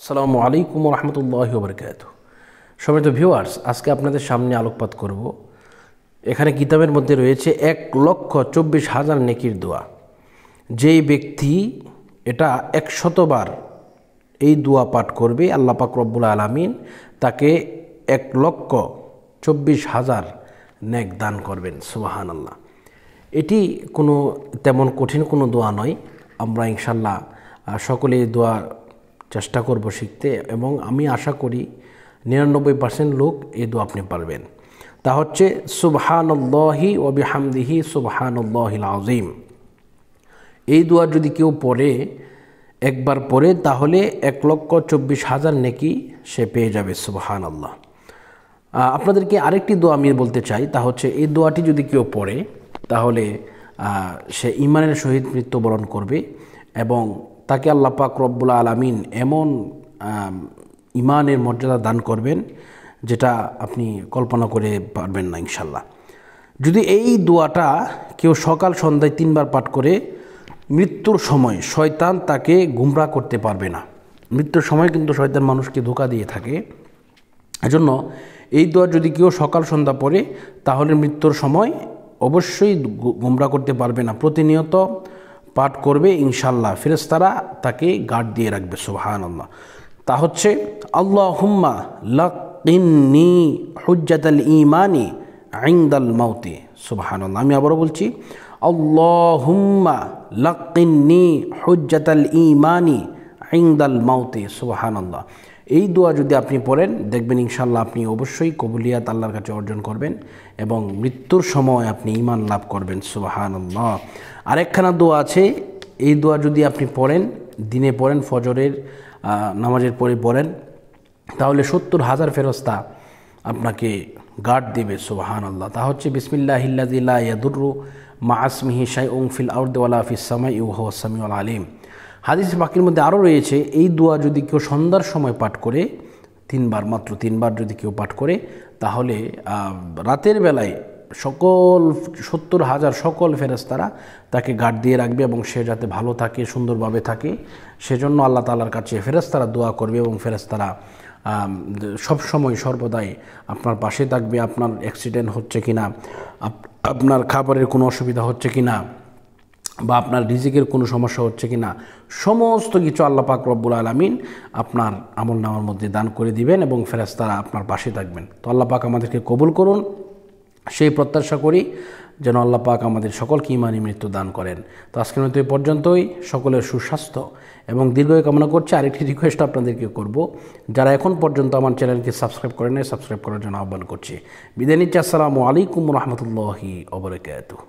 আসসালামু আলাইকুম রহমতুল্লাহি ওয়া বারাকাতুহু। সম্মানিত ভিউয়ার্স, আজকে আপনাদের সামনে আলোকপাত করব। এখানে কিতাবের মধ্যে রয়েছে 1,24,000 নেকির দোয়া। যেই ব্যক্তি এটা 100বার এই দোয়া পাঠ করবে, আল্লাহ পাক রব্বুল আলামিন তাকে 1,24,000 নেক দান করবেন। সুবহানাল্লাহ। এটি কোনো তেমন কঠিন কোনো দোয়া নয়। আমরা ইনশাল্লাহ সকলে এই দোয়া চেষ্টা করব শিখতে, এবং আমি আশা করি 99% লোক এই দোয়া আপনি পারবেন। তা হচ্ছে সুবহানাল্লাহি ওয়া বিহামদিহি সুবহানাল্লাহিল আযীম। এই দোয়া যদি কেউ পড়ে, একবার পড়ে, তাহলে 1,24,000 নেকি সে পেয়ে যাবে। সুবহানাল্লাহ। আপনাদেরকে আরেকটি দোয়া আমি বলতে চাই, তা হচ্ছে এই দোয়াটি যদি কেউ পড়ে তাহলে সে ঈমানের সহিত মৃত্যুবরণ করবে, এবং তাকে আল্লাহ পাক রব্বুল আলামিন এমন ঈমানের মর্যাদা দান করবেন যেটা আপনি কল্পনা করে পারবেন না ইনশাল্লাহ। যদি এই দোয়াটা কেউ সকাল সন্ধ্যায় 3 বার পাঠ করে, মৃত্যুর সময় শয়তান তাকে গুমরাহ করতে পারবে না। মৃত্যুর সময় কিন্তু শয়তান মানুষকে ধোঁকা দিয়ে থাকে। এজন্য এই দোয়া যদি কেউ সকাল সন্ধ্যা পড়ে, তাহলে মৃত্যুর সময় অবশ্যই গুমরাহ করতে পারবে না। প্রতিনিয়ত পাঠ করবে, ইনশাল্লাহ ফেরেশতারা তাকে গার্ড দিয়ে রাখবে। সুবহানাল্লাহ। তা হচ্ছে আল্লাহুম্মা লাকিন্নি হুজ্জাতাল ঈমানি ইনদাল মাউতি। সুবহানাল্লাহ। আমি আবারও বলছি, আল্লাহুম্মা লাকিন্নি হুজ্জাতাল ঈমানি ইনদাল মাউতি। সুবহানাল্লাহ। এই দোয়া যদি আপনি পড়েন, দেখবেন ইনশাল্লাহ আপনি অবশ্যই কবুলিয়াত আল্লাহর কাছে অর্জন করবেন, এবং মৃত্যুর সময় আপনি ঈমান লাভ করবেন। সুবহানাল্লাহ। আরেকখানা দোয়া আছে। এই দোয়া যদি আপনি পড়েন, দিনে পড়েন, ফজরের নামাজের পরে পড়েন, তাহলে 70,000 ফেরেশতা আপনাকে গার্ড দেবে। সুবহানাল্লাহ। তা হচ্ছে বিসমিল্লাহিল্লাযী লা ইয়াদুররু মা ইসমিহি শাইউন ফিল আরদি ওয়ালা ফিস সামাই ওয়া হুয়াস সামিউল আলিম। হাদিস পাকের মধ্যে আরও রয়েছে, এই দোয়া যদি কেউ সন্ধ্যার সময় পাঠ করে 3 বার, মাত্র 3 বার যদি কেউ পাঠ করে, তাহলে রাতের বেলায় 70,000 সকল ফেরেশতারা তাকে গার্ড দিয়ে রাখবে, এবং সে যাতে ভালো থাকে, সুন্দরভাবে থাকে, সেজন্য আল্লাহ তাআলার কাছে ফেরেশতারা দোয়া করবে, এবং ফেরেশতারা সবসময় সর্বদাই আপনার পাশে থাকবে। আপনার অ্যাক্সিডেন্ট হচ্ছে কিনা, আপনার খাবারের কোনো অসুবিধা হচ্ছে কিনা, বা আপনার রিজিকের কোনো সমস্যা হচ্ছে কিনা, সমস্ত কিছু আল্লাহ পাক রব্বুল আলামিন আপনার আমলনামার মধ্যে দান করে দিবেন, এবং ফেরেশতারা আপনার পাশে থাকবেন। তো আল্লাহ পাক আমাদেরকে কবুল করুন, সেই প্রত্যাশা করি যেন আল্লাহ পাক আমাদের সকলকে ঈমানি মৃত্যু দান করেন। তো আজকের মতো এই পর্যন্তই। সকলের সুস্বাস্থ্য এবং দীর্ঘায়ু কামনা করছি। আরেকটি রিকোয়েস্ট আপনাদেরকে করব, যারা এখন পর্যন্ত আমার চ্যানেলকে সাবস্ক্রাইব করেন নাই, সাবস্ক্রাইব করার জন্য আহ্বান করছি। বিদায় নিচ্ছি। আসসালামু আলাইকুম রহমতুল্লাহি ওয়া বারাকাতুহু।